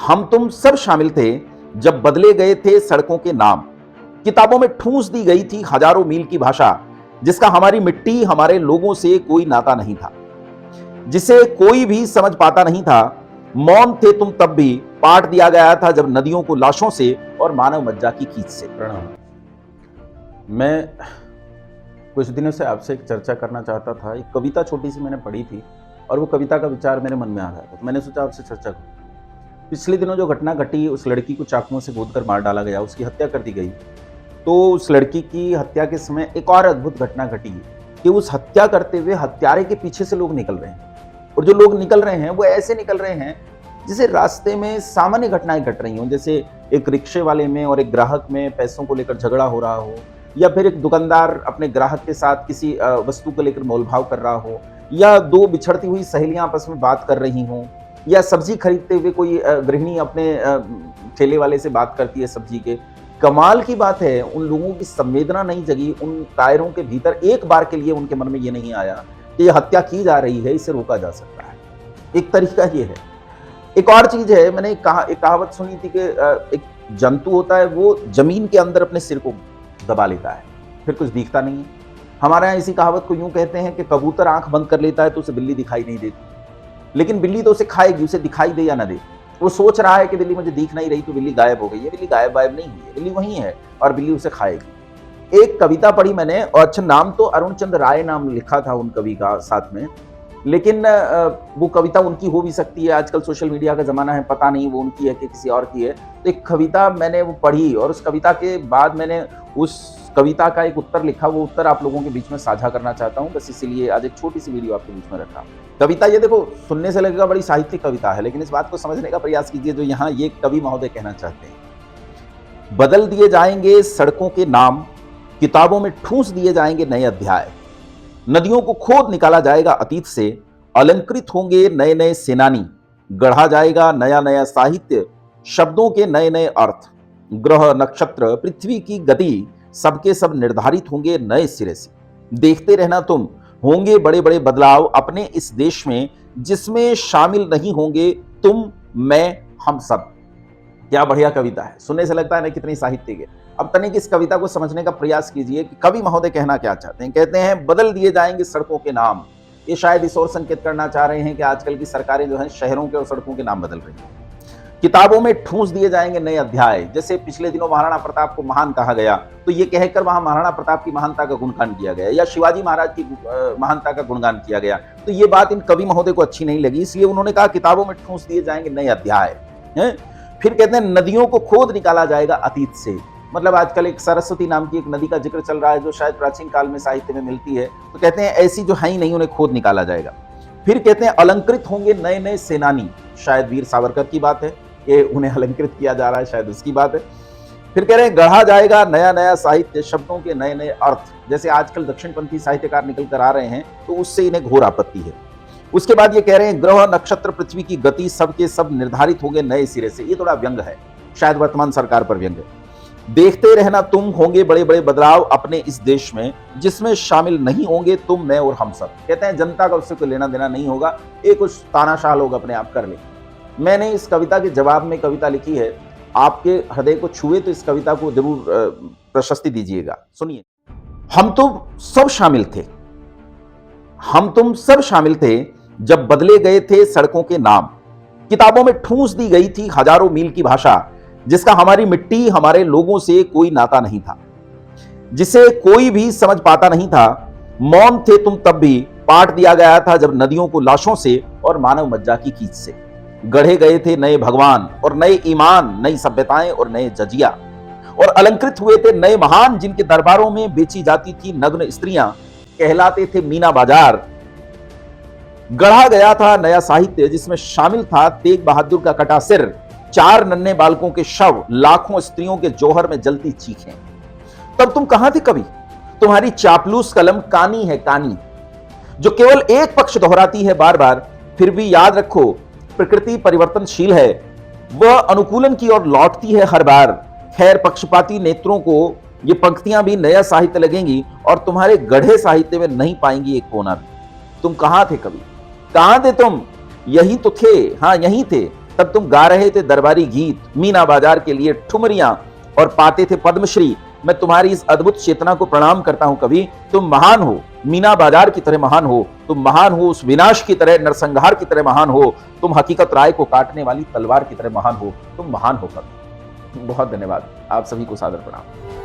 हम तुम सब शामिल थे जब बदले गए थे सड़कों के नाम। किताबों में ठूंस दी गई थी हजारों मील की भाषा, जिसका हमारी मिट्टी हमारे लोगों से कोई नाता नहीं था, जिसे कोई भी समझ पाता नहीं था। मौन थे तुम तब भी, पाट दिया गया था जब नदियों को लाशों से और मानव मज्जा की कीच से। प्रणाम। मैं कुछ दिनों से आपसे एक चर्चा करना चाहता था। एक कविता छोटी सी मैंने पढ़ी थी और वो कविता का विचार मेरे मन में आ रहा था, तो मैंने सोचा आपसे चर्चा करूं। पिछले दिनों जो घटना घटी, उस लड़की को चाकुओं से गोदकर मार डाला गया, उसकी हत्या कर दी गई। तो उस लड़की की हत्या के समय एक और अद्भुत घटना घटी कि उस हत्या करते हुए हत्यारे के पीछे से लोग निकल रहे हैं, और जो लोग निकल रहे हैं वो ऐसे निकल रहे हैं जैसे रास्ते में सामान्य घटनाएं घट रही हों, जैसे एक रिक्शे वाले में और एक ग्राहक में पैसों को लेकर झगड़ा हो रहा हो, या फिर एक दुकानदार अपने ग्राहक के साथ किसी वस्तु को लेकर मोलभाव कर रहा हो, या दो बिछड़ती हुई सहेलियां आपस में बात कर रही हों, या सब्जी खरीदते हुए कोई गृहिणी अपने ठेले वाले से बात करती है सब्जी के। कमाल की बात है, उन लोगों की संवेदना नहीं जगी, उन टायरों के भीतर एक बार के लिए उनके मन में ये नहीं आया कि ये हत्या की जा रही है, इसे रोका जा सकता है। एक तरीका ये है। एक और चीज है, मैंने एक कहावत सुनी थी कि एक जंतु होता है, वो जमीन के अंदर अपने सिर को दबा लेता है, फिर कुछ दिखता नहीं है। हमारे यहाँ इसी कहावत को यूं कहते हैं कि कबूतर आंख बंद कर लेता है तो उसे बिल्ली दिखाई नहीं देती, लेकिन बिल्ली तो उसे खाएगी, उसे दिखाई दे या ना दे। वो सोच रहा है कि बिल्ली मुझे दिख नहीं रही तो बिल्ली गायब हो गई है। बिल्ली गायब नहीं हुई है, बिल्ली वहीं है और बिल्ली उसे खाएगी। एक कविता पढ़ी मैंने, और अच्छा नाम तो अरुण चंद्र राय नाम लिखा था उन कवि का साथ में, लेकिन वो कविता उनकी हो भी सकती है। आजकल सोशल मीडिया का जमाना है, पता नहीं वो उनकी है कि किसी और की है। तो एक कविता मैंने वो पढ़ी, और उस कविता के बाद मैंने उस कविता का एक उत्तर लिखा। वो उत्तर आप लोगों के बीच में साझा करना चाहता हूँ, बस इसीलिए आज एक छोटी सी वीडियो आपके बीच में रखा। कविता ये देखो, सुनने से लगेगा बड़ी साहित्यिक कविता है, लेकिन इस बात को समझने का प्रयास कीजिए जो यहाँ ये कवि महोदय कहना चाहते हैं। बदल दिए जाएंगे सड़कों के नाम, किताबों में ठूंस दिए जाएंगे नए अध्याय, नदियों को खोद निकाला जाएगा अतीत से, अलंकृत होंगे नए नए सेनानी, गढ़ा जाएगा नया नया साहित्य, शब्दों के नए नए अर्थ, ग्रह नक्षत्र पृथ्वी की गति सबके सब निर्धारित होंगे नए सिरे से। देखते रहना तुम, होंगे बड़े बड़े बदलाव अपने इस देश में, जिसमें शामिल नहीं होंगे तुम, मैं, हम सब। क्या बढ़िया कविता है, सुनने से लगता है ना कितनी साहित्यिक है। अब तनिक इस कविता को समझने का प्रयास कीजिए कि कवि महोदय कहना क्या चाहते हैं। कहते हैं बदल दिए जाएंगे सड़कों के नाम। ये शायद इस ओर संकेत करना चाह रहे हैं कि आजकल की सरकारें जो हैं शहरों के और सड़कों के नाम बदल रही हैं। किताबों में ठूंस दिए जाएंगे नए अध्याय। जैसे पिछले दिनों महाराणा प्रताप को महान कहा गया, तो ये कहकर वहां महाराणा प्रताप की महानता का गुणगान किया गया, या शिवाजी महाराज की महानता का गुणगान किया गया। तो ये बात इन कवि महोदय को अच्छी नहीं लगी, इसलिए उन्होंने कहा किताबों में ठूंस दिए जाएंगे नए अध्याय। फिर कहते हैं नदियों को खोद निकाला जाएगा अतीत से। मतलब आजकल एक सरस्वती नाम की एक नदी का जिक्र चल रहा है, जो शायद प्राचीन काल में साहित्य में मिलती है, तो कहते हैं ऐसी जो है ही नहीं, उन्हें खोद निकाला जाएगा। फिर कहते हैं अलंकृत होंगे नए नए सेनानी। शायद वीर सावरकर की बात है, ये उन्हें अलंकृत किया जा रहा है, शायद उसकी बात है। फिर कह रहे हैं गढ़ा जाएगा नया नया साहित्य, शब्दों के नए नए अर्थ। जैसे आजकल दक्षिणपंथी साहित्यकार निकल कर आ रहे हैं, तो उससे इन्हें घोर आपत्ति है। उसके बाद ये कह रहे हैं ग्रह नक्षत्र पृथ्वी की गति सबके सब निर्धारित होंगे नए सिरे से। ये थोड़ा व्यंग है, शायद वर्तमान सरकार पर व्यंग है। देखते रहना तुम, होंगे बड़े बड़े बदलाव अपने इस देश में, जिसमें शामिल नहीं होंगे तुम, मैं और हम सब। कहते हैं जनता का उससे कोई लेना देना नहीं होगा, ये कुछ तानाशाह लोग अपने आप कर ले। मैंने इस कविता के जवाब में कविता लिखी है, आपके हृदय को छुए तो इस कविता को जरूर प्रशस्ति दीजिएगा। सुनिए। हम तुम सब शामिल थे, हम तुम सब शामिल थे जब बदले गए थे सड़कों के नाम। किताबों में ठूंस दी गई थी हजारों मील की भाषा, जिसका हमारी मिट्टी हमारे लोगों से कोई नाता नहीं था, जिसे कोई भी समझ पाता नहीं था। मौन थे तुम तब भी, पाट दिया गया था जब नदियों को लाशों से और मानव मज्जा की कीच से। गढ़े गए थे नए भगवान और नए ईमान, नई सभ्यताएं और नए जजिया, और अलंकृत हुए थे नए महान, जिनके दरबारों में बेची जाती थी नग्न स्त्रियां, कहलाते थे मीना बाजार। गढ़ा गया था नया साहित्य, जिसमें शामिल था तेग बहादुर का कटा सिर, 4 नन्हे बालकों के शव, लाखों स्त्रियों के जौहर में जलती चीखें। तब तुम कहां थे कवि? तुम्हारी चापलूस कलम कानी है कानी, जो केवल एक पक्ष दोहराती है बार बार। फिर भी याद रखो, प्रकृति परिवर्तनशील है, वह अनुकूलन की ओर लौटती है हर बार। खैर पक्षपाती नेत्रों को ये पंक्तियां भी नया साहित्य लगेंगी, और तुम्हारे गढ़े साहित्य में नहीं पाएंगी एक कोना भी। तुम कहां थे कवि? कहां थे तुम? यही तो थे, हाँ यही थे, तब तुम गा रहे थे दरबारी गीत, मीना बाजार के लिए ठुमरियां और पाते थे पद्मश्री। मैं तुम्हारी इस अद्भुत चेतना को प्रणाम करता हूं कवि। तुम महान हो, मीना बाजार की तरह महान हो। तुम महान हो, उस विनाश की तरह, नरसंहार की तरह महान हो। तुम हकीकत राय को काटने वाली तलवार की तरह महान हो। तुम महान हो कवि। बहुत धन्यवाद, आप सभी को सादर प्रणाम।